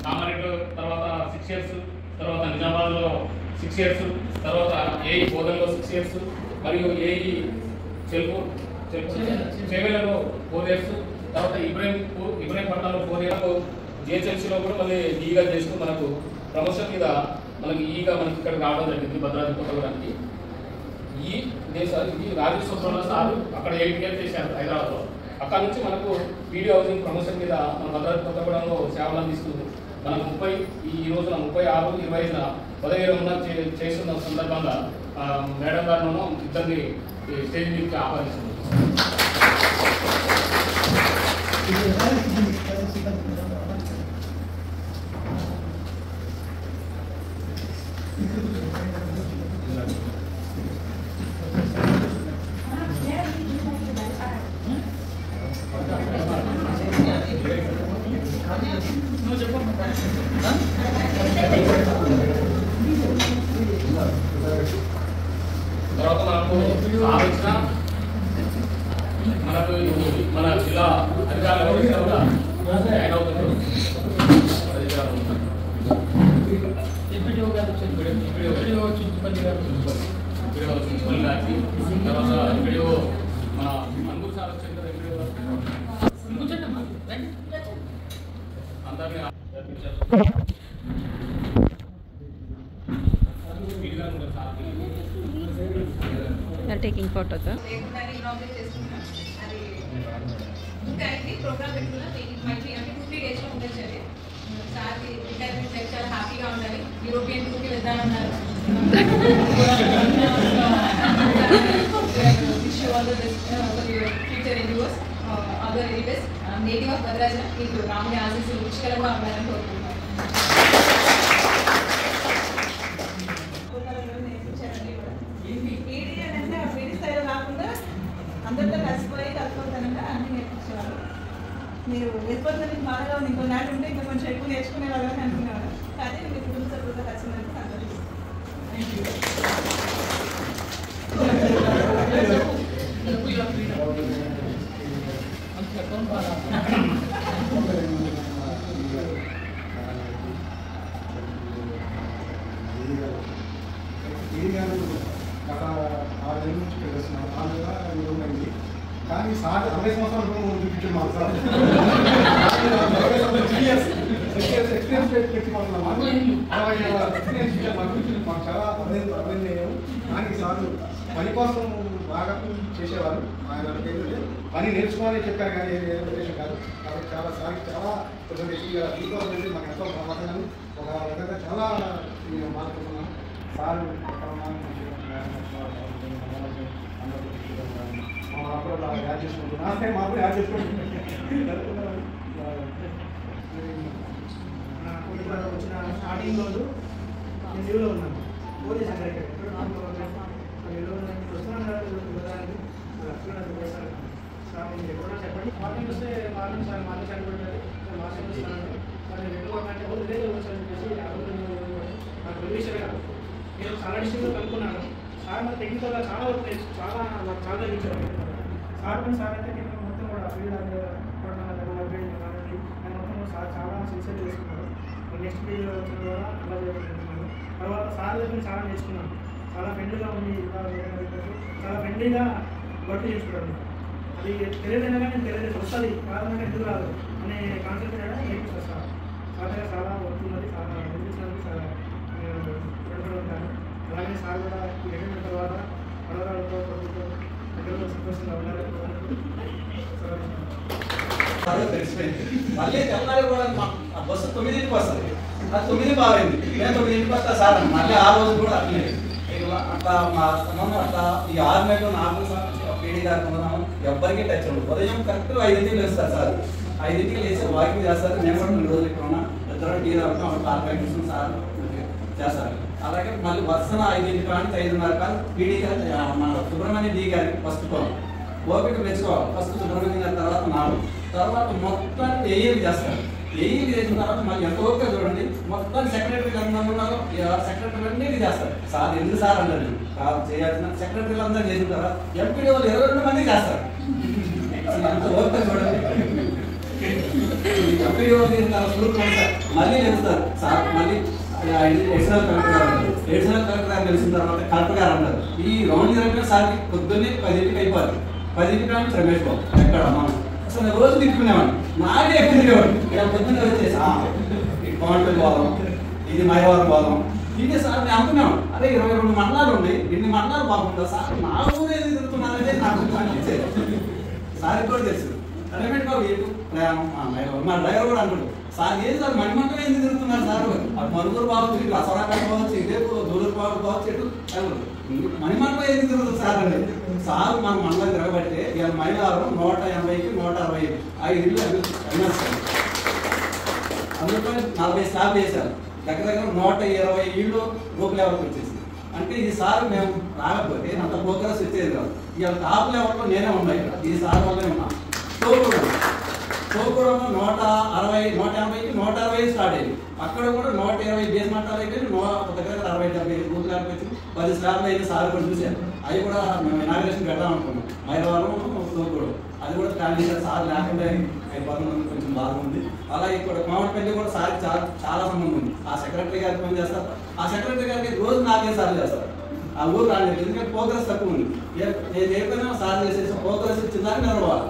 కామారెడ్డి తర్వాత 6 years, తర్వాత నిజామాబాద్లో 6 years, తర్వాత ఏఈ బోధనలో 6 years, మరియు ఏఈ చేవేలలో 4 years, తర్వాత ఇబ్రాహీంపట్నంలో 4 years, జిహెచ్ఎంసీలో కూడా మళ్ళీ ఈగా చేస్తూ మనకు ప్రమోషన్ మీద మనకి ఈగా మనకి ఇక్కడ రావడం జరిగింది భద్రాద్రి కొత్తగూడానికి. ఈ రాజేష్ సుబ్రహ్మణ్య సార్ అక్కడ 8 years చేశారు హైదరాబాద్లో. అక్కడ నుంచి మనకు పీడీ హౌసింగ్ ప్రమోషన్ మీద మన భద్రాద్రి కొత్తగూడెంలో సేవలు అందిస్తూ మనకు ఈ రోజున 36, 25 పదవి విరమణ చేస్తున్న సందర్భంగా మేడం గారిను ఇద్దరిని స్టేజ్ మీదకి ఆహ్వానిస్తున్నాం. తర్వాత మనకు ఆలోచన మనకు మన జిల్లా అధికారులు కూడా యాడ్ అవుతున్నారు. తర్వాత వీడియో మన అనుకూల సార్ వచ్చింది కదా, అందరినీ taking photo sir. ఇంకా ఇది ప్రోగ్రామ్ పెట్టుకున్నా మంచి అంటే 2-3 days లో ఉండొచ్చు. సార్ రిటైర్మెంట్ చాలా హ్యాపీగా ఉండాలి. యూరోపియన్ టూర్కి వెళ్దామన్నారు. Wish you all the best for your future endeavours. All the very best. Native of Bhadrachalam మీకు రాముని ఆశీస్సులు పుష్కలంగా ఉండాలని కోరుకుంటున్నాను. అందరితో కలిసిపోయి కలుపుకోతానంటే అన్నీ నేర్పించేవారు. మీరు వెళ్ళిపోతే మీకు బాగా ఉంది, ఇంకో నాటి ఉంటే ఇంకా కొంచెం ఎక్కువ నేర్చుకునేవారు అని అనుకునేవారు. కానీ మీ కుటుంబ సభ్యులతో కలిసినందుకు సంతోషిస్తాను. గత 6 ఏళ్ళ నుంచి తెలుస్తున్నాను. 4 ఏళ్ళ కానీ సార్ 60 సంవత్సరాల క్రితం చూపించారు మాకు సార్. ఎక్స్పీరియన్స్ పెట్టి మాకు చాలా అభినందనీయం. కానీ సార్ పని కోసం బాగా చేసేవారు. ఆయన ఏంటంటే పని నేర్చుకోవాలని చెప్పారు కానీ ఏ ఉద్దేశం కాదు. కాబట్టి చాలా సార్కి చాలా దీనికోసం అయితే మాకు ఎంతో ప్రమాదంగా ఒక రకంగా చాలా మాట్లాడుతున్నాను. సార్ అప్పుడు యాడ్ చేసుకుంటున్నాను. మాకు యాడ్ చేసుకుంటున్నాను. వచ్చిన స్టార్టింగ్ రోజు నేను లీవ్లో ఉన్నాను. పోలీస్ సెక్రటరీ ఎప్పుడన్నా చెప్పండి. మార్నింగ్ వస్తే మార్నింగ్ చనిపోతుంది. మార్నింగ్ వస్తాను కానీ రెండు లేదు వచ్చాను చెప్పేసి నాకు రిలీషన్ కాదు. నేను చాలా డిస్ట్రిక్ట్లో కనుక్కున్నాను. సార్ మన టెక్నికల్గా చాలా వర్క్ చాలా నాకు చాలా తగ్గించారు. సార్ కానీ సార్ అయితే నేను మొత్తం కూడా ఫీల్డ్ కాబట్టి నేను మొత్తం సార్ చాలా సిన్సియర్ చేసుకున్నాను. నెక్స్ట్ పేజ్ వచ్చిన ద్వారా అలా చేసుకుంటున్నాను. తర్వాత సార్ దగ్గర చాలా నేర్చుకున్నాను. చాలా ఫ్రెండ్లీగా ఉంది, చాలా ఫ్రెండ్లీగా వర్క్ చేసుకుంటాను. అది తెలియదైనా కానీ నేను తెలియదు వస్తుంది కారణంగా ఎందుకు రాదు అనే కాన్సెప్ట్ కూడా నేర్పిస్తాను. సార్ సార్ దగ్గర చాలా వర్క్ ఉన్నది, చాలా నేర్పించినందుకు చాలా నేను పెట్టుబడి ఉంటాను. అలాగే సార్ కూడా ఎక్కడ తర్వాత పడవలతో ఎక్కడో సంతోషంగా ఉండాలి. తెలిసిపోయింది. మళ్ళీ తెల్లారి కూడా బస్సు 9కి వస్తుంది. అది 9 బాగైంది. నేను 9కి వస్తా సార్ మళ్ళీ ఆ రోజు కూడా అట్లే అట్లా మా సంబంధం అట్లా ఈ 6 నెలలు 4 పీడీ గారు ఎవ్వరికి టచ్ ఉండదు. ఉదయం కరెక్ట్ 5కి లేస్తారు సార్. 5కి లేచి వాకింగ్ చేస్తారు. నేను కూడా 2 రోజులు ఇక్కడ ఉన్నా. ఇద్దరు టీ తాగుతాం. కార్పొరేట్ చూసిన సార్ చేస్తారు. అలాగే మళ్ళీ వరుసన 5 కానీ 5:30 కానీ పీడీ గారు మన సుబ్రహ్మణ్య డీ గారికి ఫస్ట్ కోవాలి. ఓపిక పెంచుకోవాలి. ఫస్ట్ సుబ్రహ్మణ్యం గారి తర్వాత నాకు తర్వాత మొత్తం ఏఈలు చేస్తారు. ఏఈలు చేసిన తర్వాత మళ్ళీ ఎంత ఓపిక చూడండి. మొత్తం సెక్రటరీలు అందరూ ఉన్నారు. సెక్రటరీలు అన్నీ చేస్తారు. సార్ ఎందుకు సార్ అంటారు చేయాల్సిన సెక్రటరీలు అందరూ చేసిన తర్వాత ఎంపీడీ వాళ్ళు 22 మంది చేస్తారు. ఎంత ఓపిక చూడండి. ఎంపీడీఓ స్కూల్ మళ్ళీ తెలుస్తారు సార్ మళ్ళీ ఎడిషనల్ కలెక్టర్ గారు అన్నారు. ఎడిషనల్ కలెక్టర్ గారు తెలిసిన తర్వాత కలెక్టర్ గారు అన్నారు ఈ రౌండ్ జరిగిన సార్కి పొద్దున్నే 10ంటికి అయిపోతుంది. 10ంటికి రాని రమేష్ బాబు ఎక్కడ మనం అసలు రోజు తిట్టుకునేవాడిని నాకే ఎక్కిందేవాడు ఇక్కడ పొద్దున్నే వచ్చేసి ఇది పవన్పల్లి పోదాం ఇది మైలవరం పోదాం ఇదే సార్ నేను అనుకున్నాను అదే 22 మండలాలు ఉన్నాయి ఇన్ని మండలాలు బాగుంటుందా సార్ నా ఊరే తిరుగుతున్నారంటే నాకు అనిపించేది. సార్కి కూడా తెలుసు రమేష్ బాబు ఏటు ప్రయాణం మైలవరం మా డ్రైవర్ కూడా అనుకుంటాడు సార్ ఏది సార్ మణిమంటమే ఎందుకు తిరుగుతున్నారు సార్ అటు మరుగురు బాబు ఇటు అసరాకాయ పోవచ్చు ఇదే దూరు బాబు పోవచ్చు ఇటు మణిమంటమే ఎందుకు తిరుగుతుంది సార్ అండి సార్ మన మండలం తిరగబట్టే ఇవాళ మైలవరం 180కి 160 5 ఇళ్ళు అన్నారు. అందులో 40 స్లాబ్ వేశారు దగ్గర 120 ఇళ్ళు గ్రూప్ లెవెల్కి వచ్చేసి అంటే ఈ సార్ మేము రాకపోతే అంత ప్రోగ్రెస్ వచ్చేది కాదు. ఇవాళ టాప్ లెవెల్లో నేనే ఉన్నాయి ఈ సార్ వల్లనే ఉన్నా. తోకూడలో 160 180కి 160 స్టార్ట్ అయింది అక్కడ కూడా 120 బేస్ మట్టాలు అయిపోయి దగ్గర 60-70 గ్రూప్ లెవెల్కి వచ్చి 10 స్లాబ్లు అయితే సార్ కూడా చూశారు. అవి కూడా మేము ఇనాగ్రేషన్ పెడదాం అనుకున్నాం మైలవరం తోకూడ అది కూడా ప్లాన్ చేశారు సార్ లేకుండా అయిపోతుంది కొంచెం బాగుంది. అలా ఇక్కడ కోమటిపల్లి కూడా సార్ చాలా సంబంధం ఉంది. ఆ సెక్రటరీ గారికి ఫోన్ చేస్తారు ఆ సెక్రటరీ గారికి రోజు 4 సార్లు చేస్తారు ఆ ఊరు రాలేదు ఎందుకంటే ప్రోగ్రెస్ తక్కువ ఉంది. నేను ఏమైనా సార్ చేసేసి ప్రోగ్రెస్ ఇచ్చిందని నిలవాలి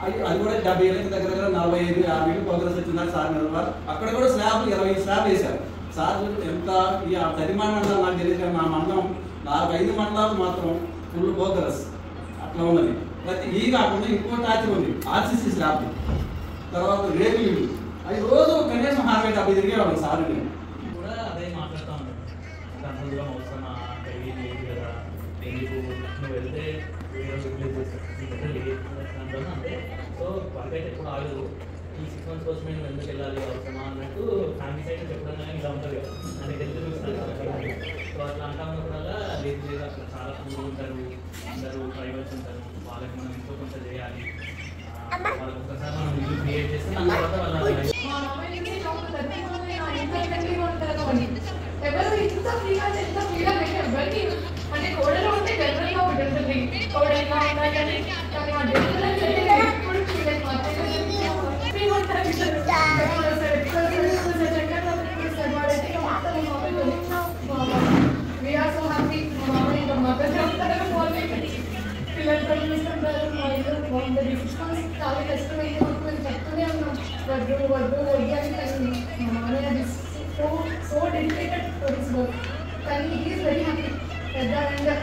అది కూడా 70 ఏళ్ళకి దగ్గర 45-50 ఏళ్ళు ప్రోగ్రెస్ వచ్చిందని సార్ నిలవాలి. అక్కడ కూడా స్లాబ్ 20 స్లాబ్ వేశారు సార్ ఎంత ఈ 10 మండలాలు నాకు తెలియదు నా మండలం 4-5 మండలాలు మాత్రం ఫుల్ ప్రోగ్రెస్ అట్లా ఉన్నది. ప్రతి ఈ కాకుండా ఇంకో టాచ్ ఉంది ఆర్సీసీ స్లాబ్ తర్వాత రేపు అది రోజు కనీసం 60-70 తిరిగేవాడు సార్ కూడా అదే మాట్లాడుతూ ఉంటాను దాంట్లో దూరం అవసరమా లేదు కదా ఎందుకు నువ్వు వెళ్తే అంటే సో వాళ్ళకైతే ఎప్పుడు ఆగదు ఈ 6 months కోసమే నువ్వు ఎందుకు వెళ్ళాలి అవసరమా అన్నట్టు ఫ్యామిలీస్ అయితే చెప్పడం కానీ ఇలా ఉంటుంది కదా అంటే తెలుగు చూస్తాను. సో అట్లా అంటా ఉన్నప్పుడల్లా లేదు లేదు అక్కడ చాలా మంది ఉంటారు అందరూ ప్రైవేట్స్ ఉంటారు వాళ్ళకి మనం ఎంతో కొంత చేయాలి వాళ్ళకి ఒకసారి మనం ఇల్లు క్రియేట్ చేస్తే దాని తర్వాత వాళ్ళ ఎవరు ఇంత ఫ్రీగా ఎవరికి అంటే కోడలో ఉంటే జనరల్గా ఉంటుంది కోడ ఎలా ఉన్నా కానీ ఆ డెవలప్ ఎప్పుడు చూడలేదు వీఆర్ సో హ్యాపీ ఇంకా మదర్ పిల్లలతో చూస్తుంటారు మా ఇల్లు బాగుంటుంది. 6 months చాలా కష్టమైంది మాకు మేము చెప్తూనే ఉన్నాం వద్దు వద్దు వద్దు అని మా మామయ్య so dedicated for this work కానీ ఈజ్ వెరీ హ్యాపీ. పెద్ద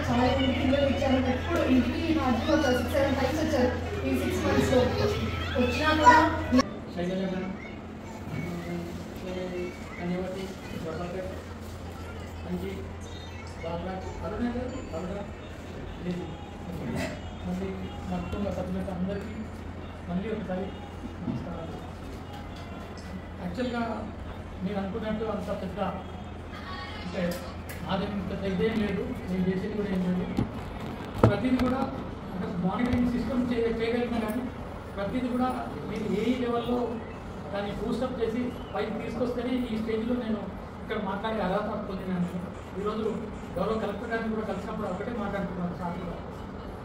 చాలా మంది పిల్లలు ఇచ్చారు ఎప్పుడు ఇంటికి హార్డ్గా ఒక 6-7 times వచ్చారు ఈ 6 monthsలో వచ్చినా కూడా ధన్యవాది మంచి బాగా మళ్ళీ మా కుటుంబ సభ్యులకు అందరికీ మళ్ళీ ఒకసారి నమస్కారాలు. యాక్చువల్గా మీరు అనుకున్నట్టు అంత పెద్ద అంటే నాది పెద్ద ఇదేం లేదు నేను చేసేది కూడా ఏం లేదు. ప్రతిదీ కూడా అంటే మానిటరింగ్ సిస్టమ్ చేయగలిగినా కానీ ప్రతిదీ కూడా మీరు ఏ లెవెల్లో దాన్ని బూస్టప్ చేసి పైకి తీసుకొస్తేనే ఈ స్టేజ్లో నేను ఇక్కడ మాట్లాడే అర్హత పొందినాను. ఈరోజు గౌరవ కలెక్టర్ గారిని కూడా కలిసినప్పుడు ఒకటే మాట్లాడుతున్నాను సార్ కూడా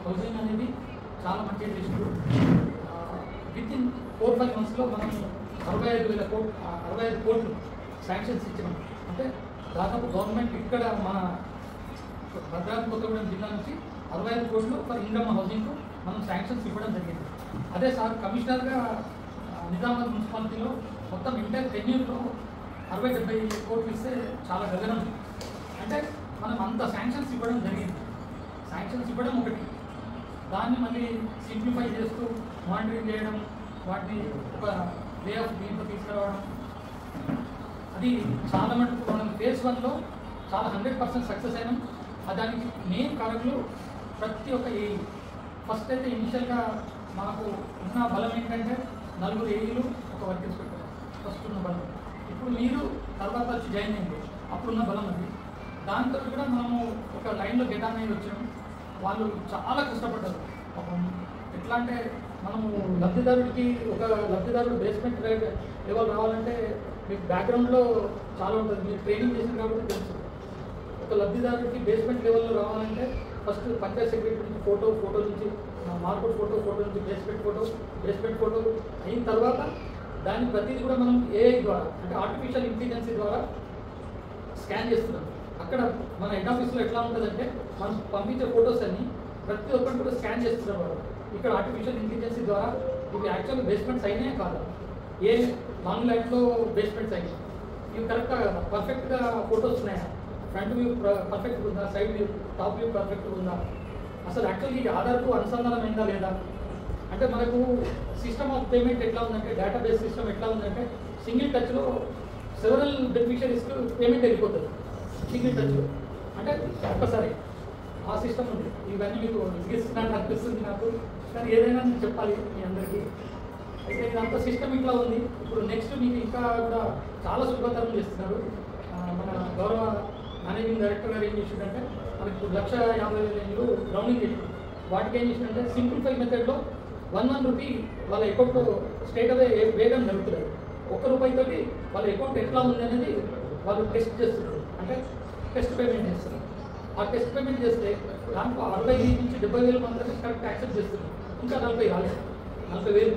హౌసింగ్ అనేది చాలా మంచి ఇష్యూ. వితిన్ 4-5 monthsలో మనం 65 కోట్లు శాంక్షన్స్ ఇచ్చినాం. అంటే దాదాపు గవర్నమెంట్ ఇక్కడ మన భద్రాద్రి కొత్తగూడెం జిల్లా నుంచి 65 కోట్లు ఫర్ ఇన్కమ్ హౌసింగ్కు మనం శాంక్షన్స్ ఇవ్వడం జరిగింది. అదే సార్ కమిషనర్గా నిజామాబాద్ మున్సిపాలిటీలో మొత్తం ఇంటర్ టెన్యూర్లో 60-70 కోట్లు ఇస్తే చాలా గగనం. అంటే మనం అంత శాంక్షన్స్ ఇవ్వడం జరిగింది. శాంక్షన్స్ ఇవ్వడం ఒకటి, దాన్ని మళ్ళీ సింప్లిఫై చేస్తూ మానిటరింగ్ చేయడం, వాటిని ఒక వే ఆఫ్ దీంట్లో తీసుకురావడం, అది చాలా మటుకు మనం ఫేజ్ 1లో చాలా 100% సక్సెస్ అయినాం. దానికి మెయిన్ కారణాలు ప్రతి ఒక్క ఏఈ ఫస్ట్ అయితే ఇనిషియల్గా మాకు ఉన్న బలం ఏంటంటే 4 ఏఈలు ఒక వర్క్ ఇన్స్పెక్టర్ ఫస్ట్ ఉన్న బలం. ఇప్పుడు మీరు తర్వాత వచ్చి జాయిన్ అయింది అప్పుడున్న బలం అది. దాంతో కూడా మనము ఒక లైన్లో గెటాన్ అయ్యి వచ్చాము. వాళ్ళు చాలా కష్టపడ్డారు పాపం. ఎట్లా అంటే మనము లబ్ధిదారుడు బేస్మెంట్ లెవెల్ రావాలంటే మీకు బ్యాక్గ్రౌండ్లో చాలా ఉంటుంది, మీరు ట్రైనింగ్ చేసింది కాబట్టి తెలుసు. ఒక లబ్ధిదారుడికి బేస్మెంట్ లెవెల్లో రావాలంటే ఫస్ట్ పంచాయత్ సెక్రటరీ నుంచి ఫోటో నుంచి మార్కెట్ ఫోటో నుంచి బేస్మెంట్ ఫోటో అయిన తర్వాత దాని ప్రతిదీ కూడా మనం ఏఐ ద్వారా అంటే ఆర్టిఫిషియల్ ఇంటెలిజెన్స్ ద్వారా స్కాన్ చేస్తున్నాం. అక్కడ మన హెడ్ ఆఫీస్లో ఎట్లా ఉంటుందంటే మనం పంపించే ఫొటోస్ అన్ని ప్రతి ఒక్కటి కూడా స్కాన్ చేస్తున్నారు వాళ్ళు. ఇక్కడ ఆర్టిఫిషియల్ ఇంటెలిజెన్స్ ద్వారా ఇవి యాక్చువల్గా బేస్మెంట్స్ అయినాయి కాదు, ఏ లాంగ్ లైన్లో బేస్మెంట్స్ అయినాయి, ఇవి కరెక్ట్గా కదా, పర్ఫెక్ట్గా ఫొటోస్ ఉన్నాయా, ఫ్రంట్ వ్యూ పర్ఫెక్ట్గా ఉందా, సైడ్ వ్యూ టాప్ వ్యూ పర్ఫెక్ట్గా ఉందా, అసలు యాక్చువల్లీ ఈ ఆధార్కు అనుసంధానం అయిందా లేదా. అంటే మనకు సిస్టమ్ ఆఫ్ పేమెంట్ ఎట్లా ఉందంటే, డేటాబేస్ సిస్టమ్ ఎట్లా ఉందంటే సింగిల్ టచ్లో సెవరల్ బెనిఫిషరీస్కి పేమెంట్ వెళ్ళిపోతుంది సింగిల్ టచ్లో. అంటే ఒక్కసారి ఆ సిస్టమ్ ఉంది. ఇవన్నీ మీకు విసిగిస్తున్నాను అనిపిస్తుంది నాకు, కానీ ఏదైనా నేను చెప్పాలి మీ అందరికీ. అయితే ఇదంతా సిస్టమ్ ఇట్లా ఉంది. ఇప్పుడు నెక్స్ట్ మీకు ఇంకా కూడా చాలా సులభతరం చేస్తున్నారు. మన గౌరవ మేనేజింగ్ డైరెక్టర్ గారు ఏం చేసిందంటే మనకి ఇప్పుడు 1,50,000 రౌండింగ్ చేసింది. వాటికి ఏం చేసిందంటే సింప్లిఫై మెథడ్లో 1 రూపీ వాళ్ళ అకౌంట్లో స్ట్రేట్ అవే వేగం జరుగుతున్నారు. ₹1 వాళ్ళ అకౌంట్ ఎట్లా ఉంది అనేది వాళ్ళు టెస్ట్ చేస్తున్నారు. అంటే టెస్ట్ పేమెంట్ చేస్తున్నారు. ఆ టెస్ట్ పేమెంట్ చేస్తే దాంట్లో 60,000 నుంచి 70,000 మాత్రమే కరెక్ట్ యాక్సెప్ట్ చేస్తున్నారు. ఇంకా 40 రాలేదు, 40,000.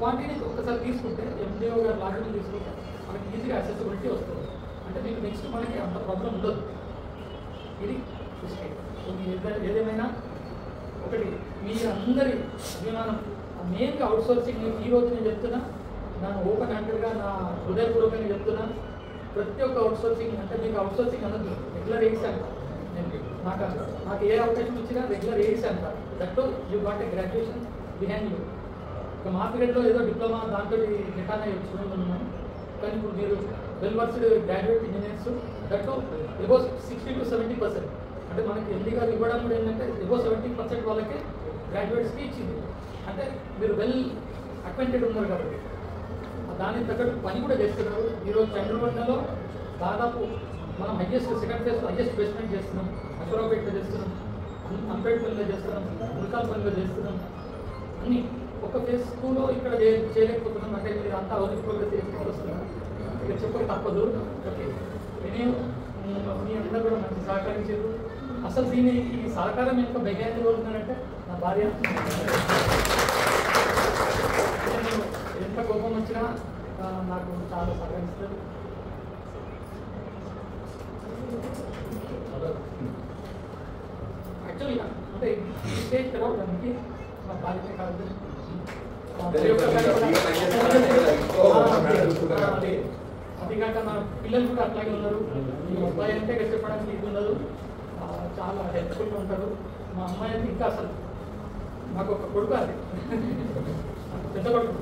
వాటిని ఒకసారి తీసుకుంటే ఎండిఓ గారు లాగిన్ తీసుకుంటే మనకి ఈజీగా యాక్సెసిబిలిటీ వస్తుంది. అంటే మీకు నెక్స్ట్ మనకి అంత ప్రాబ్లం ఉండదు. ఇది ఏదేమైనా ఒకటి మీ అందరి అభిమానం మెయిన్గా అవుట్ సోర్సింగ్. ఈరోజు నేను చెప్తున్నా, నేను ఓపెన్ హ్యాండెడ్గా నా హృదయపూర్వకంగా చెప్తున్నా, ప్రతి ఒక్క అవుట్ సోర్సింగ్ అంటే మీకు అవుట్ సోర్సింగ్ అన్నది రెగ్యులర్ ఎయిడ్స్ అంట. నేను నాకు ఏ అవకాశం వచ్చినా రెగ్యులర్ ఎయిడ్స్ అంట. That you got a graduation behind you. ఒక మార్కెట్లో ఏదో డిప్లొమా దాంతో రిటర్న్ అయ్యి వచ్చుకున్నాను, కానీ ఇప్పుడు మీరు well versed graduate engineers that above 60 to 70%. అంటే మనకి ఎండిగా ఇవ్వడం కూడా ఏంటంటే ఎబో 70% వాళ్ళకి గ్రాడ్యుయేట్స్కి ఇచ్చింది. అంటే మీరు వెల్ అక్వెంటెడ్ ఉన్నారు కాబట్టి దానికి తగ్గట్టు పని కూడా చేస్తున్నారు. ఈరోజు చంద్రబండలో దాదాపు మనం సెకండ్ ఫేజ్ హైయెస్ట్ బేస్మెంట్ చేస్తున్నాం. అశ్వరావుపేటలో చేస్తున్నాం, అంబేద్కర్లో చేస్తున్నాం, ముల్కాల్పల్లిలో చేస్తున్నాం. అన్నీ ఒక ఫేజ్ 2లో ఇక్కడ చేయలేకపోతున్నాం. అంటే మీరు అంతా అభివృద్ధి ప్రోగ్రెస్ చేసుకుంటూ వస్తున్నారు. ఇక చెప్పక తప్పదు. ఓకే, నేను మీ అందరూ కూడా మంచి సహకరించారు. అసలు దీని ఈ సహకారం ఎంత బెగాన్ని కోరుతున్నానంటే నా భార్య. ఎంత కోపం వచ్చినా నాకు చాలా సహకరిస్తుంది. యాక్చువల్గా అంటే ఈ స్టేజ్ తెరవడానికి మా భార్య కాదు, అది కాక నా పిల్లలు కూడా అట్లాగే ఉన్నారు. ఈ అబ్బాయి అంటే చెప్పడానికి ఇది ఉండదు, చాలా హెల్ప్ఫుల్గా ఉంటారు. మా అమ్మాయి అంటే ఇంకా అసలు నాకు ఒక కొడుకు, అది పెద్ద కొడుకు.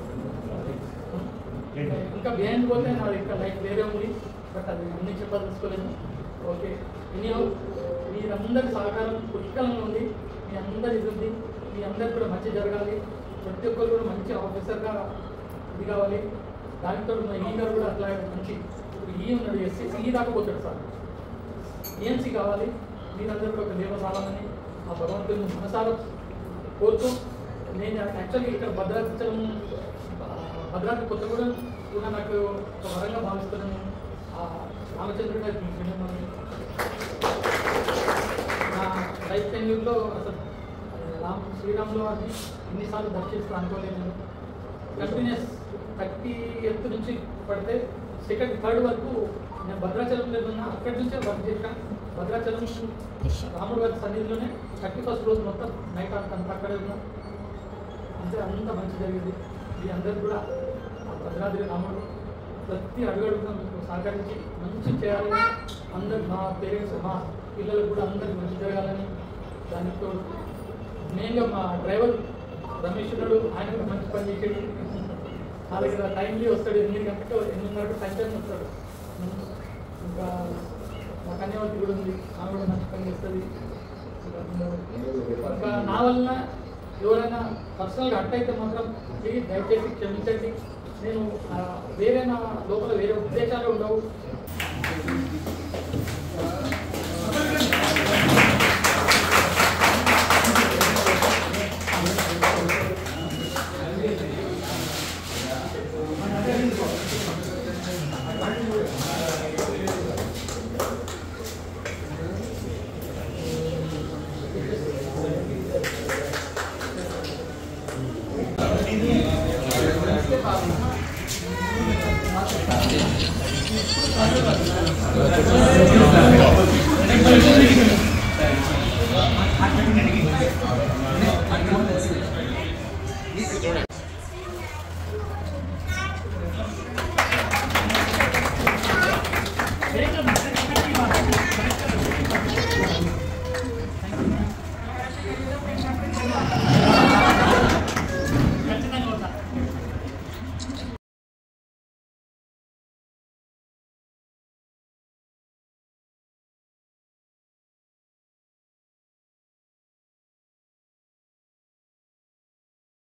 ఇంకా బిహైండ్ పోతే నాది ఇంకా లైఫ్ వేరే ఉంది, బట్ అది అన్నీ చెప్పదలుచుకోలేదు. ఓకే, మీరందరి సహకారం పుష్కలంగా ఉంది. మీ అందరి ఇది ఉంది. మీ అందరికి కూడా మంచి జరగాలి. ప్రతి ఒక్కరు కూడా మంచి ఆఫీసర్గా ఇది కావాలి. దానితో మా ఈ గారు కూడా అట్లా మంచి ఈ ఉన్నాడు, ఎస్సీ దాకా పోతాడు సార్, ఏఎంసీ కావాలి. మీరందరూ కూడా ఒక దేవసాలని ఆ భగవంతుని మనసారా కోరుతూ, నేను యాక్చువల్గా ఇక్కడ భద్రాద్రి కొత్తగూడెం కూడా నాకు ఒక వరంగా భావిస్తున్నాను. రామచంద్రుడు గారికి నా లైఫ్ టెన్యూర్లో అసలు శ్రీరాములు వారిని ఎన్నిసార్లు దర్శిస్తూ అనుకోలేదు. కంటిన్యూస్ 30th నుంచి పడితే 2nd, 3rd వరకు నేను భద్రాచలంలో ఉన్నా. అక్కడి నుంచే వర్క్ చేశాను. భద్రాచలం రాముడు గారి సన్నిధిలోనే 31st రోజు మొత్తం నైట్ అంతా అక్కడే ఉన్నా. అంతే, అంత మంచి జరిగింది. మీ అందరికి కూడా భద్రాద్రి రాముడు ప్రతి అడుగడుగునా మీకు సహకరించి మంచి చేయాలని, అందరు మా పేరెంట్స్ మా పిల్లలకు కూడా అందరికి మంచి జరగాలని. దానితో మెయిన్గా మా డ్రైవర్ రమేష్ ఉన్నాడు, ఆయన కూడా మంచి పని చేసేది. నా దగ్గర టైంలీ వస్తాడు, 8 గంటలకు 8:30 టైం వస్తాడు. ఇంకా మా కన్యావతి కూడా ఉంది, ఆమె కూడా మంచి పని చేస్తుంది. ఇంకా నా వలన ఎవరైనా పర్సనల్గా హర్ట్ అయితే మాత్రం ప్లీజ్ దయచేసి క్షమించండి. నేను వేరే నా లోపల వేరే ఉద్దేశాలు ఉండవు. ఫాలో